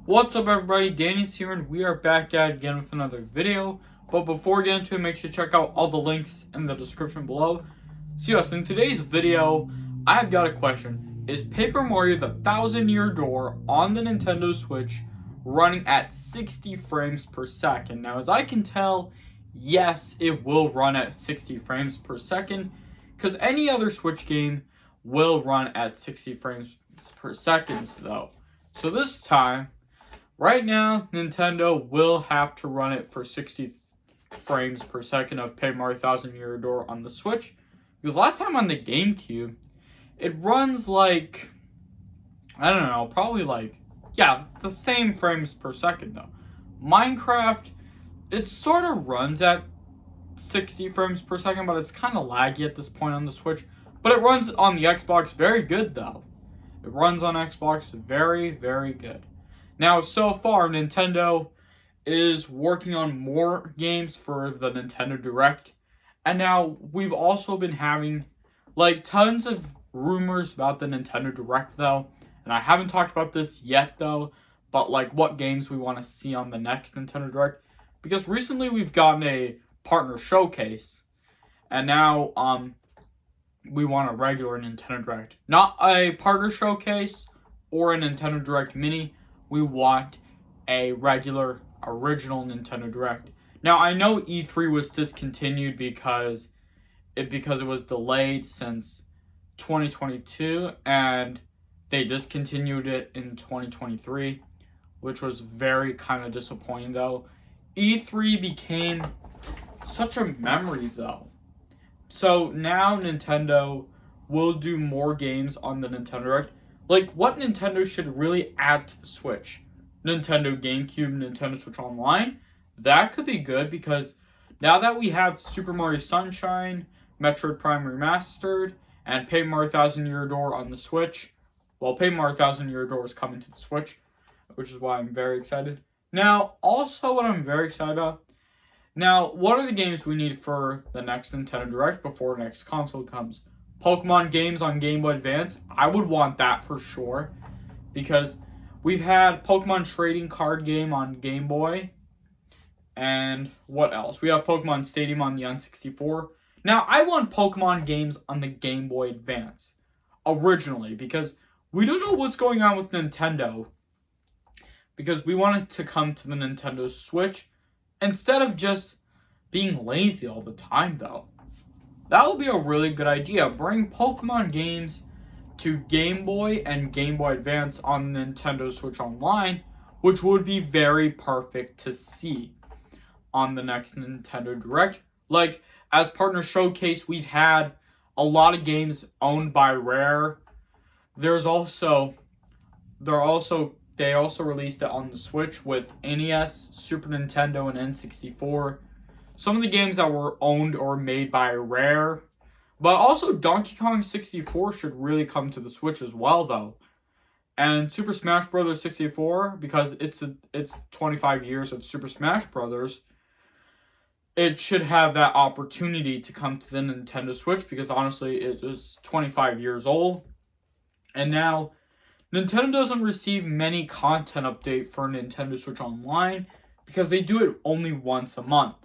What's up everybody, Danny's here and we are back at it again with another video. But before we get into it, make sure to check out all the links in the description below. So yes, in today's video, I've got a question. Is Paper Mario the 1000-Year Door on the Nintendo Switch running at 60 frames per second? Now as I can tell, yes, it will run at 60 frames per second, because any other Switch game will run at 60 frames per second though. So this time, right now, Nintendo will have to run it for 60 frames per second of Paper Mario 1000-Year Door on the Switch. Because last time on the GameCube, it runs like, I don't know, probably like, yeah, the same frames per second though. Minecraft, it sort of runs at 60 frames per second, but it's kind of laggy at this point on the Switch. But it runs on the Xbox very good though. It runs on Xbox very, very good. Now, so far, Nintendo is working on more games for the Nintendo Direct. And now, we've also been having, like, tons of rumors about the Nintendo Direct, though. And I haven't talked about this yet, though. But, like, what games we want to see on the next Nintendo Direct. Because recently, we've gotten a partner showcase. And now, we want a regular Nintendo Direct. Not a partner showcase or a Nintendo Direct Mini. We want a regular, original Nintendo Direct. Now, I know E3 was discontinued because it was delayed since 2022, and they discontinued it in 2023, which was very kind of disappointing, though. E3 became such a memory, though. So now Nintendo will do more games on the Nintendo Direct. Like, what Nintendo should really add to the Switch? Nintendo GameCube, Nintendo Switch Online? That could be good because now that we have Super Mario Sunshine, Metroid Prime Remastered, and Paper Mario 1000-Year Door on the Switch. Well, Paper Mario 1000-Year Door is coming to the Switch, which is why I'm very excited. Now, also what I'm very excited about. Now, what are the games we need for the next Nintendo Direct before the next console comes? Pokemon games on Game Boy Advance, I would want that for sure. Because we've had Pokemon Trading Card Game on Game Boy. And what else? We have Pokemon Stadium on the N64. Now, I want Pokemon games on the Game Boy Advance. Originally. Because we don't know what's going on with Nintendo. Because we want it to come to the Nintendo Switch. Instead of just being lazy all the time, though. That would be a really good idea. Bring Pokemon games to Game Boy and Game Boy Advance on Nintendo Switch Online, which would be very perfect to see on the next Nintendo Direct. Like, as partner showcase, we've had a lot of games owned by Rare. They also released it on the Switch with NES, Super Nintendo, and N64. Some of the games that were owned or made by Rare. But also Donkey Kong 64 should really come to the Switch as well, though. And Super Smash Bros. 64, because it's 25 years of Super Smash Bros., it should have that opportunity to come to the Nintendo Switch, because honestly, it is 25 years old. And now, Nintendo doesn't receive many content update for Nintendo Switch Online, because they do it only once a month.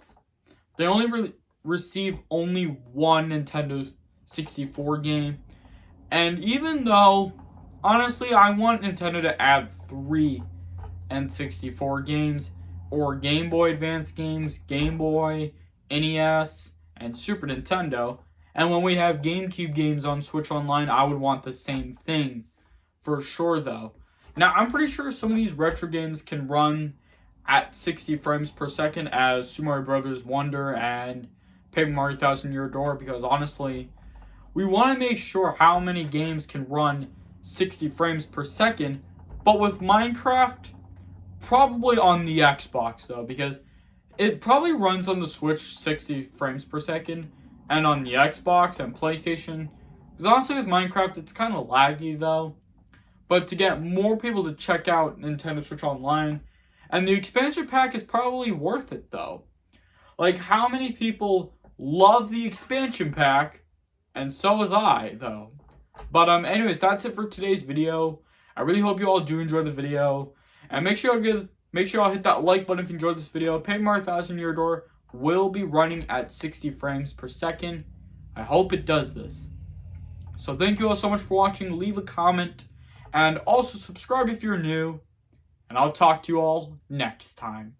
They only receive only one Nintendo 64 game. And even though, honestly, I want Nintendo to add 3 N64 games, or Game Boy Advance games, Game Boy, NES, and Super Nintendo. And when we have GameCube games on Switch Online, I would want the same thing. For sure, though. Now, I'm pretty sure some of these retro games can run at 60 frames per second as Super Mario Bros. Wonder and Paper Mario 1000-Year Door, because honestly, we want to make sure how many games can run 60 frames per second, but with Minecraft, probably on the Xbox, though, because it probably runs on the Switch 60 frames per second, and on the Xbox and PlayStation, because honestly, with Minecraft, it's kind of laggy, though. But to get more people to check out Nintendo Switch Online, and the expansion pack is probably worth it, though. Like, how many people love the expansion pack? And so was I, though. But anyways, that's it for today's video. I really hope you all do enjoy the video. And make sure y'all hit that like button if you enjoyed this video. Paper Mario 1000 Year Door will be running at 60 frames per second. I hope it does this. So thank you all so much for watching. Leave a comment and also subscribe if you're new. And I'll talk to you all next time.